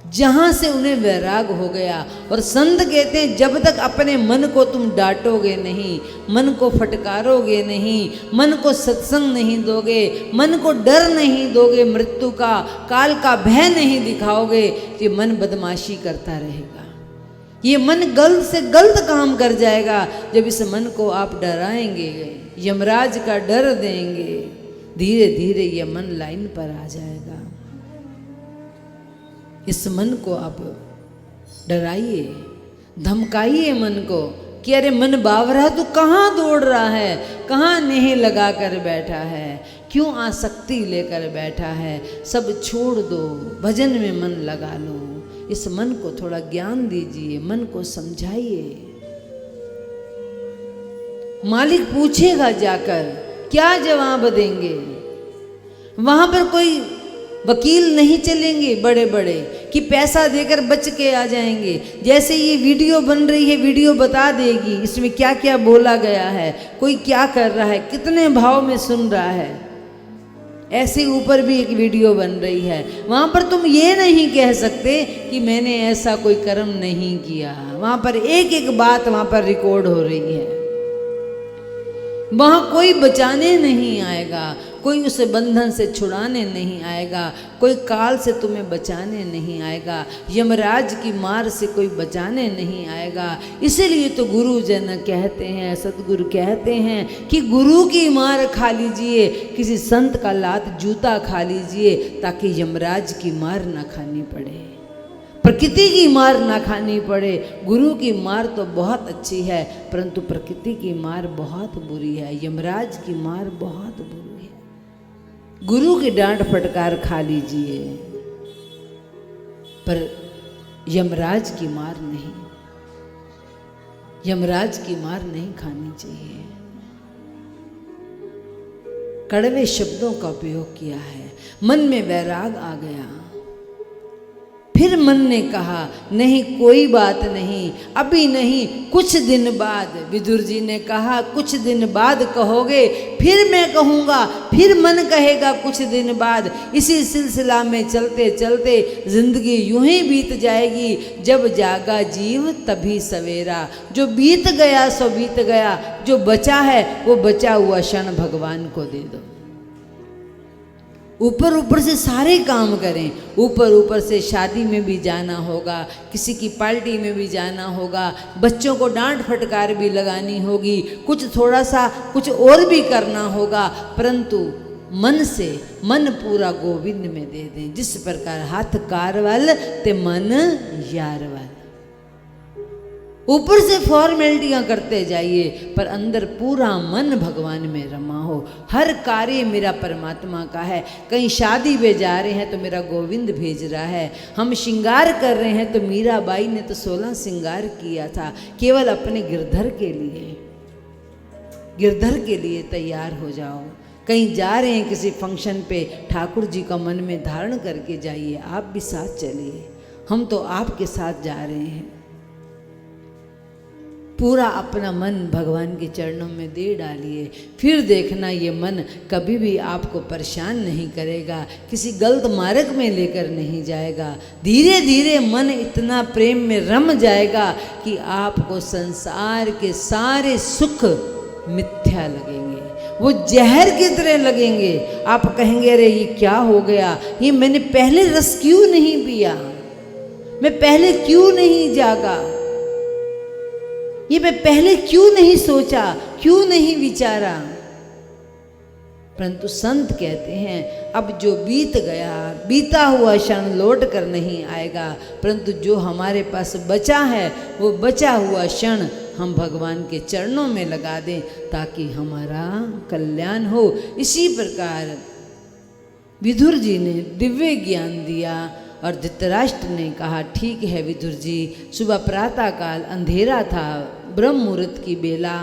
जहाँ से उन्हें वैराग हो गया। और संत कहते हैं जब तक अपने मन को तुम डांटोगे नहीं, मन को फटकारोगे नहीं, मन को सत्संग नहीं दोगे, मन को डर नहीं दोगे, मृत्यु का काल का भय नहीं दिखाओगे, ये मन बदमाशी करता रहेगा। ये मन गलत से गलत काम कर जाएगा। जब इस मन को आप डराएंगे, यमराज का डर देंगे, धीरे धीरे ये मन लाइन पर आ जाएगा। इस मन को आप डराइए, धमकाइए मन को कि अरे मन बावरा तू कहाँ दौड़ रहा है, कहाँ नेह लगा कर बैठा है, क्यों आसक्ति लेकर बैठा है, सब छोड़ दो, भजन में मन लगा लो। इस मन को थोड़ा ज्ञान दीजिए, मन को समझाइए। मालिक पूछेगा जाकर, क्या जवाब देंगे? वहां पर कोई वकील नहीं चलेंगे बड़े बड़े कि पैसा देकर बच के आ जाएंगे। जैसे ये वीडियो बन रही है, वीडियो बता देगी इसमें क्या क्या बोला गया है, कोई क्या कर रहा है, कितने भाव में सुन रहा है। ऐसे ऊपर भी एक वीडियो बन रही है, वहाँ पर तुम ये नहीं कह सकते कि मैंने ऐसा कोई कर्म नहीं किया। वहाँ पर एक एक बात वहाँ पर रिकॉर्ड हो रही है। वहाँ कोई बचाने नहीं आएगा, कोई उसे बंधन से छुड़ाने नहीं आएगा, कोई काल से तुम्हें बचाने नहीं आएगा, यमराज की मार से कोई बचाने नहीं आएगा। इसीलिए तो गुरु जन कहते हैं, सतगुरु कहते हैं कि गुरु की मार खा लीजिए, किसी संत का लात जूता खा लीजिए, ताकि यमराज की मार ना खानी पड़े, प्रकृति की मार ना खानी पड़े। गुरु की मार तो बहुत अच्छी है, परंतु प्रकृति की मार बहुत बुरी है, यमराज की मार बहुत बुरी है। गुरु की डांट फटकार खा लीजिए, पर यमराज की मार नहीं, यमराज की मार नहीं खानी चाहिए। कड़वे शब्दों का उपयोग किया है, मन में वैराग आ गया। फिर मन ने कहा नहीं कोई बात नहीं, अभी नहीं, कुछ दिन बाद। विदुर जी ने कहा कुछ दिन बाद कहोगे, फिर मैं कहूँगा, फिर मन कहेगा कुछ दिन बाद। इसी सिलसिला में चलते चलते जिंदगी यूं ही बीत जाएगी। जब जागा जीव तभी सवेरा, जो बीत गया सो बीत गया, जो बचा है वो बचा हुआ क्षण भगवान को दे दो। ऊपर ऊपर से सारे काम करें, ऊपर ऊपर से शादी में भी जाना होगा, किसी की पार्टी में भी जाना होगा, बच्चों को डांट फटकार भी लगानी होगी, कुछ थोड़ा सा कुछ और भी करना होगा, परंतु मन से मन पूरा गोविंद में दे दें। जिस प्रकार हाथ कारवल ते मन यारवल। ऊपर से फॉर्मेलिटियां करते जाइए पर अंदर पूरा मन भगवान में रमा हो। हर कार्य मेरा परमात्मा का है। कहीं शादी में जा रहे हैं तो मेरा गोविंद भेज रहा है। हम श्रृंगार कर रहे हैं तो मीराबाई ने तो 16 श्रृंगार किया था केवल अपने गिरधर के लिए। गिरधर के लिए तैयार हो जाओ। कहीं जा रहे हैं किसी फंक्शन पे, ठाकुर जी का मन में धारण करके जाइए। आप भी साथ चलिए, हम तो आपके साथ जा रहे हैं। पूरा अपना मन भगवान के चरणों में दे डालिए, फिर देखना ये मन कभी भी आपको परेशान नहीं करेगा, किसी गलत मार्ग में लेकर नहीं जाएगा। धीरे धीरे मन इतना प्रेम में रम जाएगा कि आपको संसार के सारे सुख मिथ्या लगेंगे, वो जहर की तरह लगेंगे। आप कहेंगे अरे ये क्या हो गया, ये मैंने पहले रस क्यों नहीं पिया, मैं पहले क्यों नहीं जागा, ये मैं पहले क्यों नहीं सोचा, क्यों नहीं विचारा। परंतु संत कहते हैं अब जो बीत गया, बीता हुआ क्षण लौट कर नहीं आएगा, परंतु जो हमारे पास बचा है वो बचा हुआ क्षण हम भगवान के चरणों में लगा दें ताकि हमारा कल्याण हो। इसी प्रकार विदुर जी ने दिव्य ज्ञान दिया और धृतराष्ट्र ने कहा ठीक है विदुर जी, सुबह प्रातः काल अंधेरा था, ब्रह्म मुहूर्त की बेला,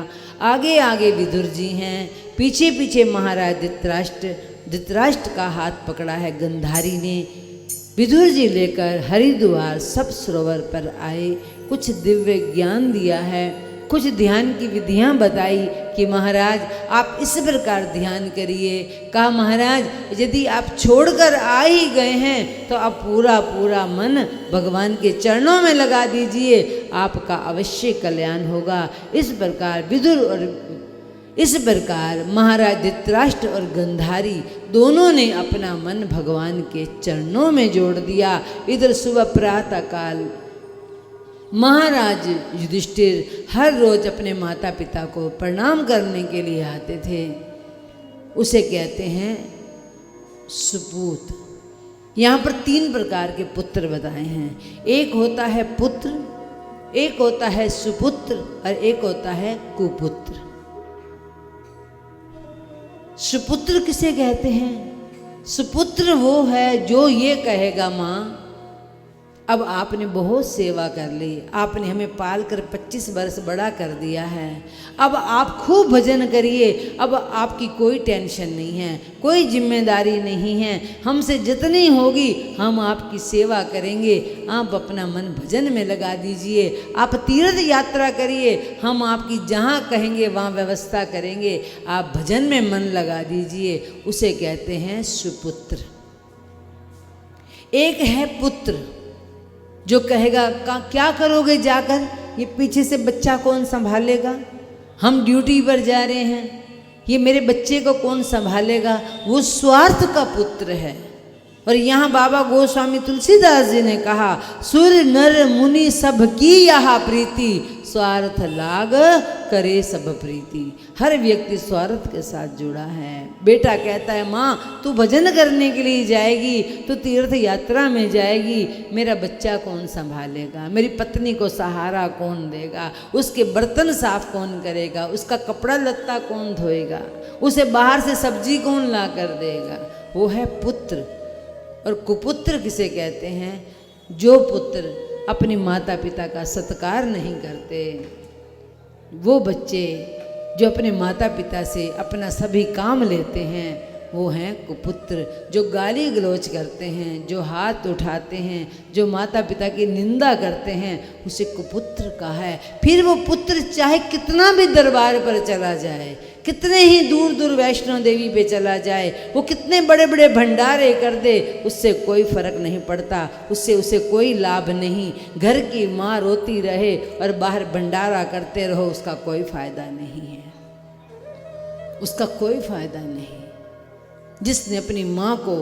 आगे आगे विदुर जी हैं, पीछे पीछे महाराज धृतराष्ट्र का हाथ पकड़ा है गंधारी ने। विदुर जी लेकर हरिद्वार सब सरोवर पर आए, कुछ दिव्य ज्ञान दिया है, कुछ ध्यान की विधियां बताई कि महाराज आप इस प्रकार ध्यान करिए। कहा महाराज यदि आप छोड़कर आ ही गए हैं तो आप पूरा पूरा मन भगवान के चरणों में लगा दीजिए, आपका अवश्य कल्याण होगा। इस प्रकार विदुर और इस प्रकार महाराज धृतराष्ट्र और गंधारी दोनों ने अपना मन भगवान के चरणों में जोड़ दिया। इधर सुबह प्रातः काल महाराज युधिष्ठिर हर रोज अपने माता पिता को प्रणाम करने के लिए आते थे। उसे कहते हैं सुपूत। यहाँ पर 3 प्रकार के पुत्र बताए हैं। एक होता है पुत्र, एक होता है सुपुत्र और एक होता है कुपुत्र। सुपुत्र किसे कहते हैं? सुपुत्र वो है जो ये कहेगा माँ अब आपने बहुत सेवा कर ली, आपने हमें पाल कर 25 वर्ष बड़ा कर दिया है, अब आप खूब भजन करिए, अब आपकी कोई टेंशन नहीं है, कोई जिम्मेदारी नहीं है, हमसे जितनी होगी हम आपकी सेवा करेंगे, आप अपना मन भजन में लगा दीजिए, आप तीर्थ यात्रा करिए, हम आपकी जहाँ कहेंगे वहाँ व्यवस्था करेंगे, आप भजन में मन लगा दीजिए। उसे कहते हैं सुपुत्र। एक है पुत्र जो कहेगा क्या करोगे जाकर, ये पीछे से बच्चा कौन संभालेगा, हम ड्यूटी पर जा रहे हैं, ये मेरे बच्चे को कौन संभालेगा, वो स्वार्थ का पुत्र है। और यहाँ बाबा गोस्वामी तुलसीदास जी ने कहा सुर नर मुनि सब की यह प्रीति, स्वार्थ लाग करे सब प्रीति। हर व्यक्ति स्वार्थ के साथ जुड़ा है। बेटा कहता है माँ तू भजन करने के लिए जाएगी, तू तीर्थ यात्रा में जाएगी, मेरा बच्चा कौन संभालेगा, मेरी पत्नी को सहारा कौन देगा, उसके बर्तन साफ कौन करेगा, उसका कपड़ा लत्ता कौन धोएगा, उसे बाहर से सब्जी कौन ला कर देगा। वो है पुत्र। और कुपुत्र किसे कहते हैं? जो पुत्र अपने माता पिता का सत्कार नहीं करते, वो बच्चे जो अपने माता पिता से अपना सभी काम लेते हैं, वो हैं कुपुत्र। जो गाली गलौज करते हैं, जो हाथ उठाते हैं, जो माता पिता की निंदा करते हैं, उसे कुपुत्र कहा है। फिर वो पुत्र चाहे कितना भी दरबार पर चला जाए, कितने ही दूर दूर वैष्णो देवी पे चला जाए, वो कितने बड़े बड़े भंडारे कर दे, उससे कोई फर्क नहीं पड़ता, उससे उसे कोई लाभ नहीं। घर की माँ रोती रहे और बाहर भंडारा करते रहो, उसका कोई फायदा नहीं है, उसका कोई फायदा नहीं। जिसने अपनी माँ को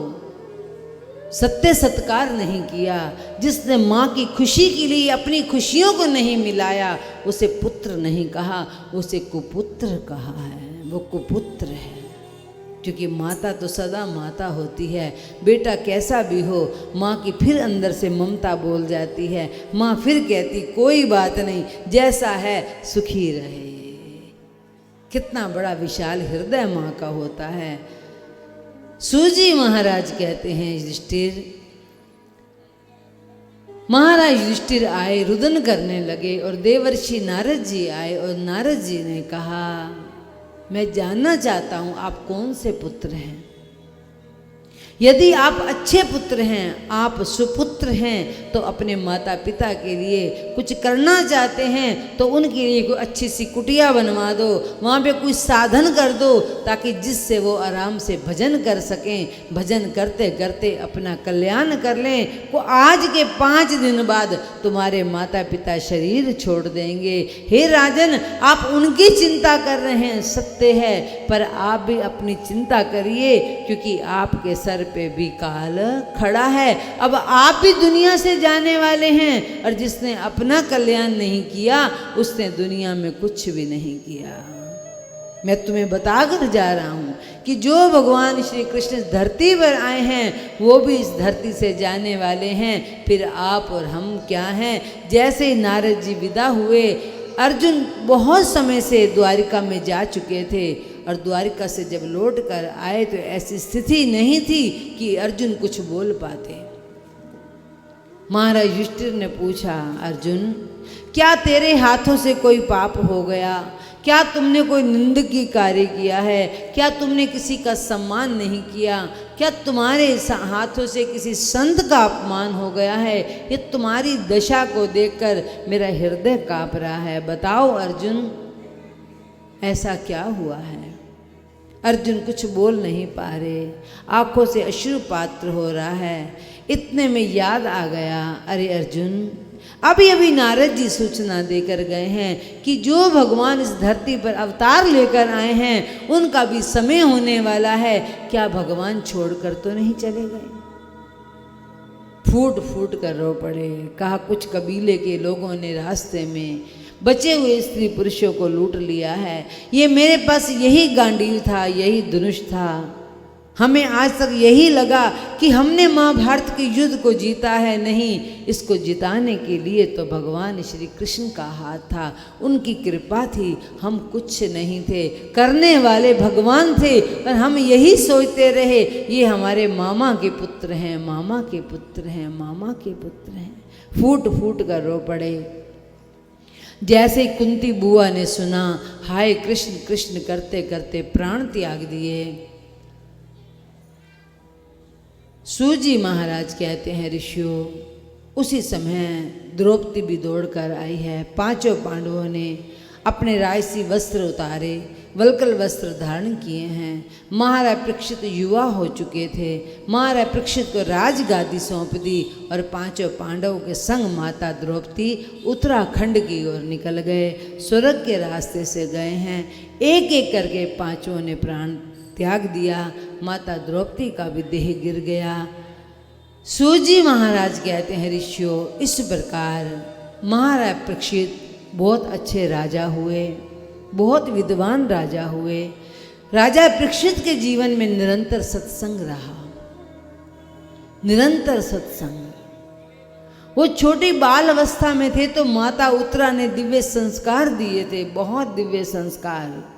सत्य सत्कार नहीं किया, जिसने माँ की खुशी के लिए अपनी खुशियों को नहीं मिलाया, उसे पुत्र नहीं कहा, उसे कुपुत्र कहा है। वो कुपुत्र है क्योंकि माता तो सदा माता होती है। बेटा कैसा भी हो, माँ की फिर अंदर से ममता बोल जाती है। माँ फिर कहती कोई बात नहीं, जैसा है सुखी रहे। कितना बड़ा विशाल हृदय माँ का होता है। सूजी महाराज कहते हैं युधिष्ठिर, महाराज युधिष्ठिर आए, रुदन करने लगे और देवर्षि नारद जी आए और नारद जी ने कहा, मैं जानना चाहता हूं आप कौन से पुत्र हैं। यदि आप अच्छे पुत्र हैं, आप सुपुत्र हैं, तो अपने माता पिता के लिए कुछ करना चाहते हैं तो उनके लिए कोई अच्छी सी कुटिया बनवा दो, वहाँ पे कोई साधन कर दो ताकि जिससे वो आराम से भजन कर सकें। भजन करते करते अपना कल्याण कर लें। वो आज के 5 दिन बाद तुम्हारे माता पिता शरीर छोड़ देंगे। हे राजन, आप उनकी चिंता कर रहे हैं, सत्य है, पर आप भी अपनी चिंता करिए, क्योंकि आपके सर पे भी काल खड़ा है। अब आप भी दुनिया से जाने वाले हैं, और जिसने अपना कल्याण नहीं किया उसने दुनिया में कुछ भी नहीं किया। मैं तुम्हें बताकर जा रहा हूं कि जो भगवान श्री कृष्ण इस धरती पर आए हैं वो भी इस धरती से जाने वाले हैं। फिर आप और हम क्या हैं। जैसे ही नारद जी विदा हुए, अर्जुन बहुत समय से द्वारिका में जा चुके थे और द्वारिका से जब लौट कर आए तो ऐसी स्थिति नहीं थी कि अर्जुन कुछ बोल पाते। महाराज युधिष्ठिर ने पूछा, अर्जुन क्या तेरे हाथों से कोई पाप हो गया? क्या तुमने कोई निंदकीय कार्य किया है? क्या तुमने किसी का सम्मान नहीं किया? क्या तुम्हारे हाथों से किसी संत का अपमान हो गया है? ये तुम्हारी दशा को देखकर मेरा हृदय कांप रहा है। बताओ अर्जुन, ऐसा क्या हुआ है? अर्जुन कुछ बोल नहीं पा रहे, आंखों से अश्रुपात्र हो रहा है। इतने में याद आ गया, अरे अर्जुन, अभी अभी नारद जी सूचना देकर गए हैं कि जो भगवान इस धरती पर अवतार लेकर आए हैं उनका भी समय होने वाला है। क्या भगवान छोड़कर तो नहीं चले गए? फूट फूट कर रो पड़े। कहा कुछ कबीले के लोगों ने रास्ते में बचे हुए स्त्री पुरुषों को लूट लिया है। ये मेरे पास यही गांडीव था, यही धनुष था। हमें आज तक यही लगा कि हमने महाभारत के युद्ध को जीता है। नहीं, इसको जिताने के लिए तो भगवान श्री कृष्ण का हाथ था, उनकी कृपा थी। हम कुछ नहीं थे, करने वाले भगवान थे, पर हम यही सोचते रहे ये हमारे मामा के पुत्र हैं, मामा के पुत्र हैं, मामा के पुत्र हैं। फूट फूट कर रो पड़े। जैसे कुंती बुआ ने सुना, हाय कृष्ण कृष्ण करते करते प्राण त्याग दिए। सूजी महाराज कहते हैं, ऋषियों, उसी समय द्रौपदी भी दौड़ कर आई है। 5 पांडवों ने अपने राजसी वस्त्र उतारे, वल्कल वस्त्र धारण किए हैं। महाराज परीक्षित युवा हो चुके थे। महाराज परीक्षित को राजगादी सौंप दी और 5 पांडवों के संग माता द्रौपदी उत्तराखंड की ओर निकल गए। स्वर्ग के रास्ते से गए हैं। एक एक करके 5 ने प्राण त्याग दिया। माता द्रौपदी का भी देह गिर गया। सूजी महाराज कहते हैं, ऋषियों, इस प्रकार महाराज परीक्षित बहुत अच्छे राजा हुए, बहुत विद्वान राजा हुए। राजा परीक्षित के जीवन में निरंतर सत्संग रहा, निरंतर सत्संग। वो छोटी बाल अवस्था में थे तो माता उत्तरा ने दिव्य संस्कार दिए थे, बहुत दिव्य संस्कार।